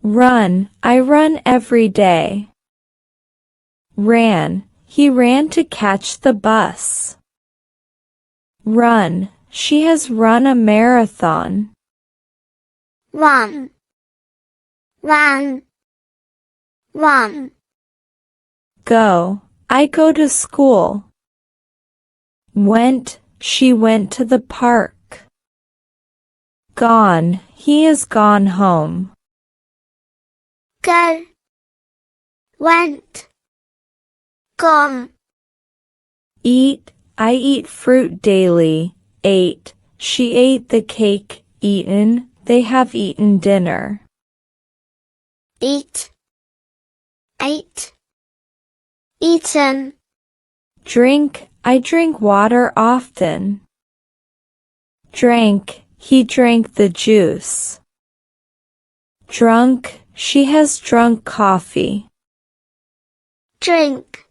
Run, I run every day. Ran, he ran to catch the bus. Run, she has run a marathon. Run, run, run. Go, I go to school. Went, she went to the park. Gone, he is gone home. Go, went, gone. Eat, I eat fruit daily. Ate, she ate the cake. Eaten, they have eaten dinner. Eat, ate, eaten. Drink, I drink water often. Drank, he drank the juice. Drunk, she has drunk coffee. Drink,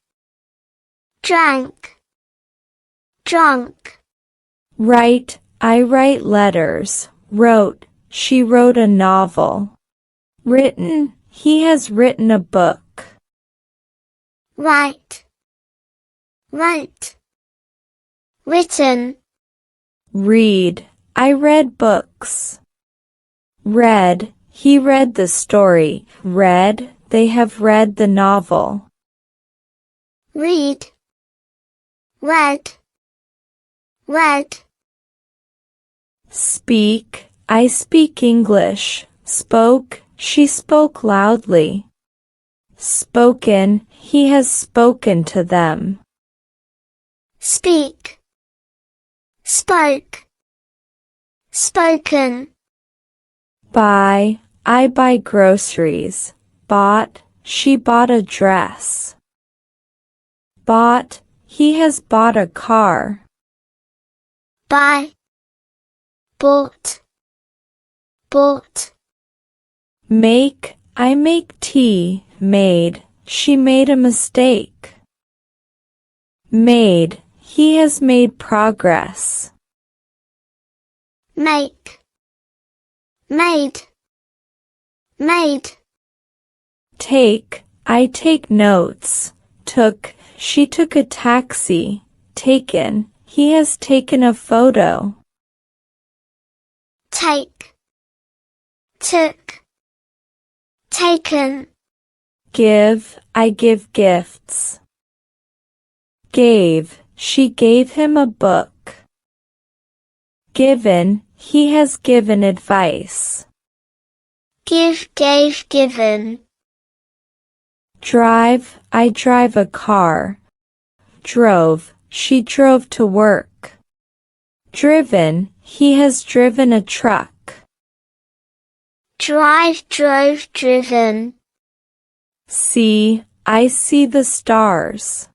drank, drunk. Write, I write letters. Wrote, she wrote a novel. Written, he has written a book. Write, write, written. Read, I read books. Read, he read the story. Read, they have read the novel. Read, read, read. Speak, I speak English. Spoke, she spoke loudly. Spoken, he has spoken to them. Speak, spoke, spoken. Buy, I buy groceries. Bought, she bought a dress. Bought, he has bought a car. Buy, bought, bought. Make, I make tea. Made, she made a mistake. Made, he has made progress. Make, made, made. Take, I take notes. Took, she took a taxi. Taken, he has taken a photo. Take, took, taken. Give, I give gifts. Gave, she gave him a book. Given, he has given advice. Give, gave, given. Drive, I drive a car. Drove, she drove to work. Driven, he has driven a truck. Drive, drove, driven. See, I see the stars.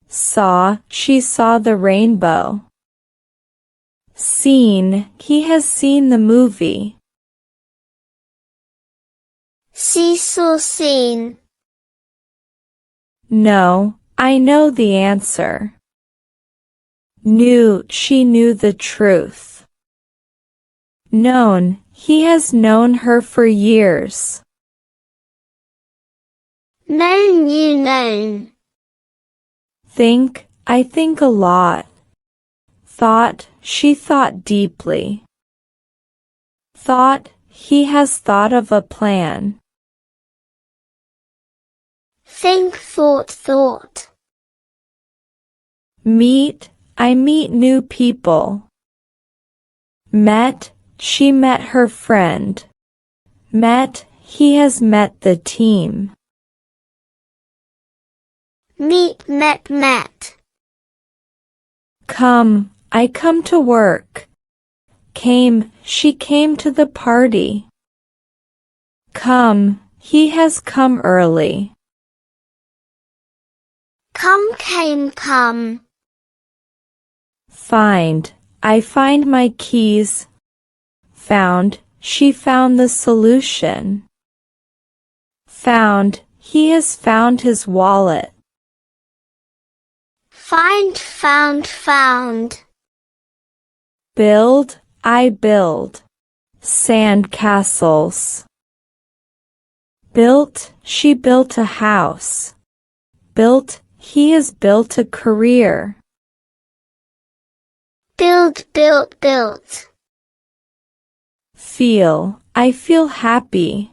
Saw, she saw the rainbow. Seen, he has seen the movie. See, saw, seen. No, I know the answer. Knew, she knew the truth. Known, he has known her for years. Known, you known. Think, I think a lot. Thought, she thought deeply. Thought, he has thought of a plan. Think, thought, thought. Meet, I meet new people. Met, she met her friend. Met, he has met the team. Meet, met, met. Come, I come to work. Came, she came to the party. Come, he has come early. Come, came, come. Find, I find my keys. Found, she found the solution. Found, he has found his wallet. Find, found, found. Build, I build. Sand castles. Built, she built a house. Built, he has built a career. Build, built, built. Feel, I feel happy.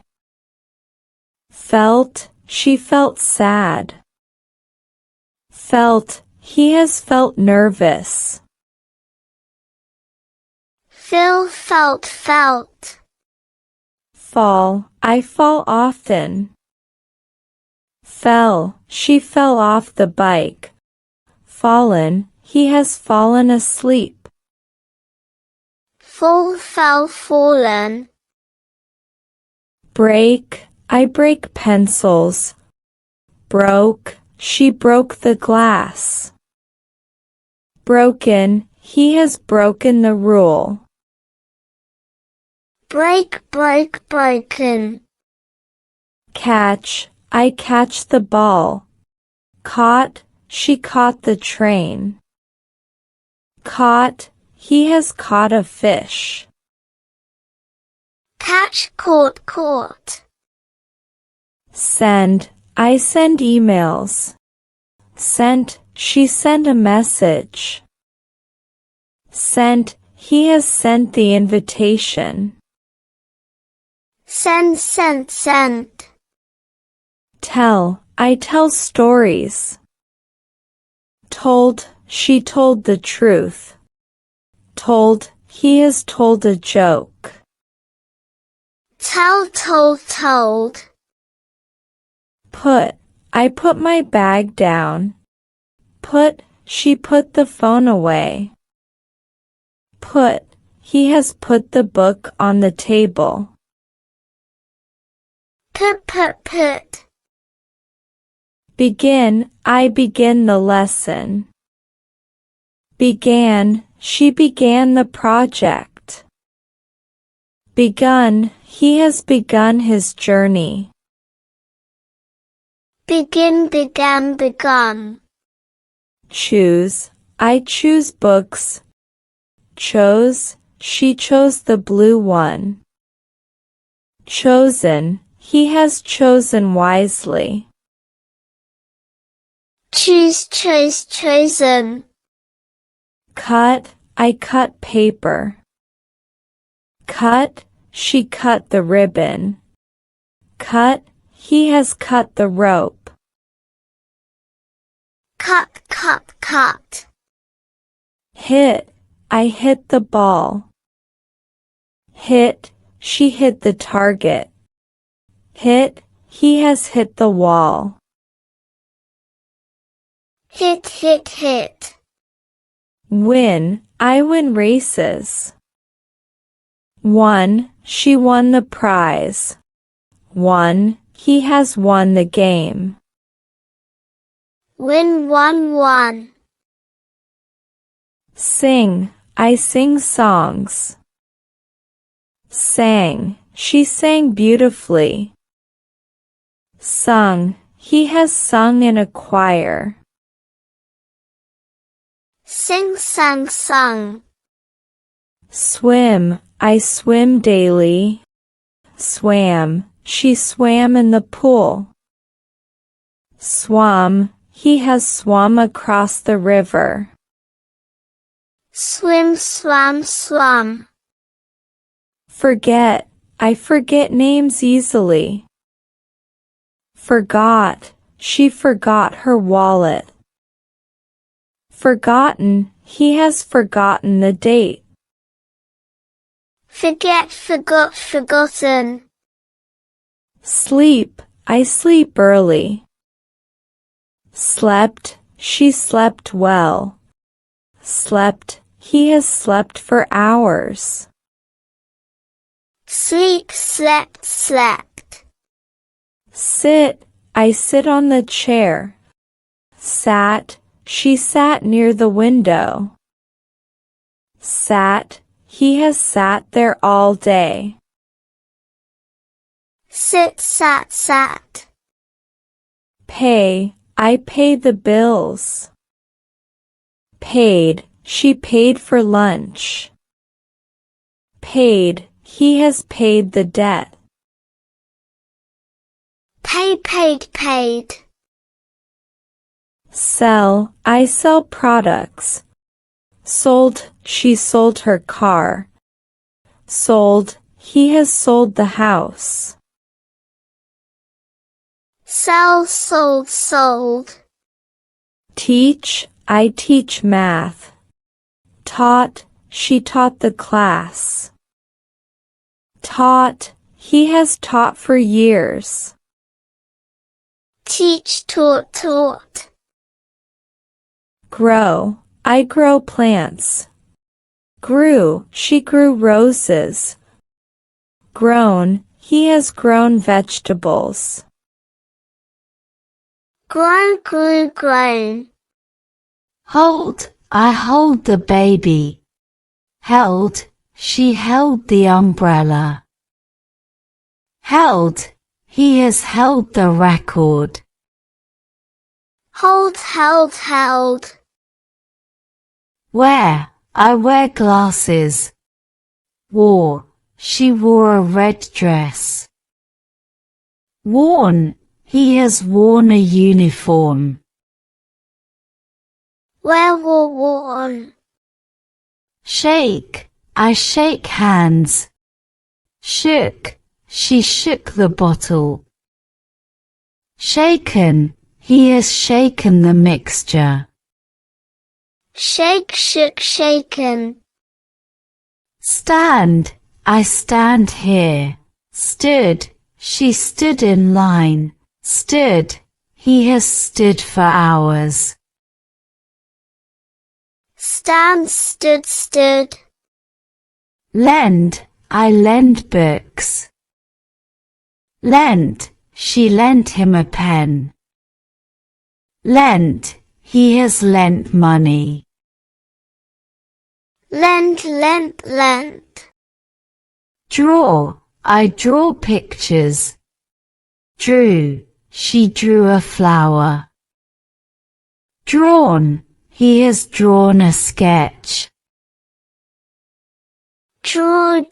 Felt, she felt sad. Felt, he has felt nervous. Feel, felt, felt. Fall, I fall often. Fell, she fell off the bike. Fallen, he has fallen asleep. Fall, fell, fallen. Break, I break pencils. Broke, she broke the glass. Broken, he has broken the rule. Break, break, broken. Catch, I catch the ball. Caught, she caught the train. Caught, he has caught a fish. Catch, caught, caught. Send, I send emails. Sent, she sent a message. Sent, he has sent the invitation. Send, sent, sent. Tell, I tell stories. Told, she told the truth. Told, he has told a joke. Tell, told, told. Put, I put my bag down. Put, she put the phone away. Put, he has put the book on the table. Put. Begin, I begin the lesson. Began, she began the project. Begun, he has begun his journey. Begin, began, begun. Choose, I choose books. Chose, she chose the blue one. Chosen, he has chosen wisely. Choose, chose, chosen. Cut, I cut paper. Cut, she cut the ribbon. Cut, he has cut the rope. Cut, cut. Hit, I hit the ball. Hit, she hit the target. Hit, he has hit the wall. Hit. Win, I win races. Won, she won the prize. Won, he has won the game. Win, won. Sing, I sing songs. Sang, she sang beautifully. Sung, he has sung in a choir. Sing, sang, sung. Swim, I swim daily. Swam, she swam in the pool. Swum, he has swum across the river. Swim, swam. Forget, I forget names easily. Forgot, she forgot her wallet. Forgotten, he has forgotten the date. Forget, forgot, forgotten. Sleep, I sleep early. Slept, she slept well. Slept, he has slept for hours. Sleep, slept. Sit, I sit on the chair. Sat, she sat near the window. Sat, he has sat there all day. Sit, sat. Pay, I pay the bills. Paid, she paid for lunch. Paid, he has paid the debt. paid. Sell, I sell products. Sold, she sold her car. Sold, he has sold the house. Sell, sold. Teach, I teach math. Taught, she taught the class. Taught, he has taught for years. Teach, taught. Grow, I grow plants. Grew, she grew roses. Grown, he has grown vegetables. Grown. Hold, I hold the baby. Held, she held the umbrella. Held, he has held the record. Held. Wear, I wear glasses. Wore, she wore a red dress. Worn, he has worn a uniform. Where were worn. Shake, I shake hands. Shook, she shook the bottle. Shaken, he has shaken the mixture. Shake, shook, shaken. Stand, I stand here. Stood, she stood in line. Stood, he has stood for hours. Stand, stood. Lend, I lend books. Lent, she lent him a pen. Lent, he has lent money. Lent. Draw, I draw pictures. Drew, she drew a flower. Drawn, he has drawn a sketch. Drawn.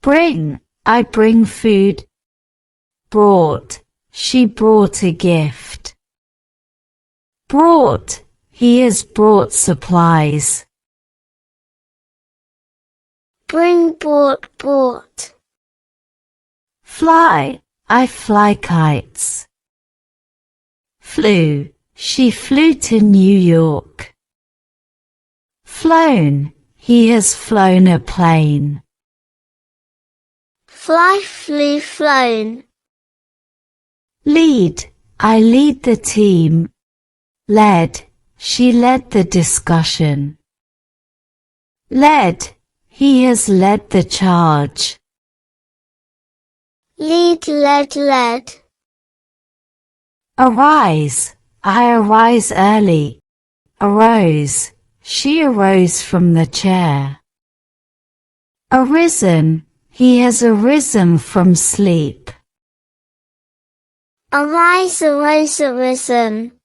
Bring, I bring food. Brought, she brought a gift. Brought, he has brought supplies. Bring, brought. Fly, I fly kites. Flew, she flew to New York. Flown, he has flown a plane. Fly, flew, flown. Lead, I lead the team. Led, she led the discussion. Led, he has led the charge. Lead, led. Arise, I arise early. Arose, she arose from the chair. Arisen, he has arisen from sleep. Arise, arisen.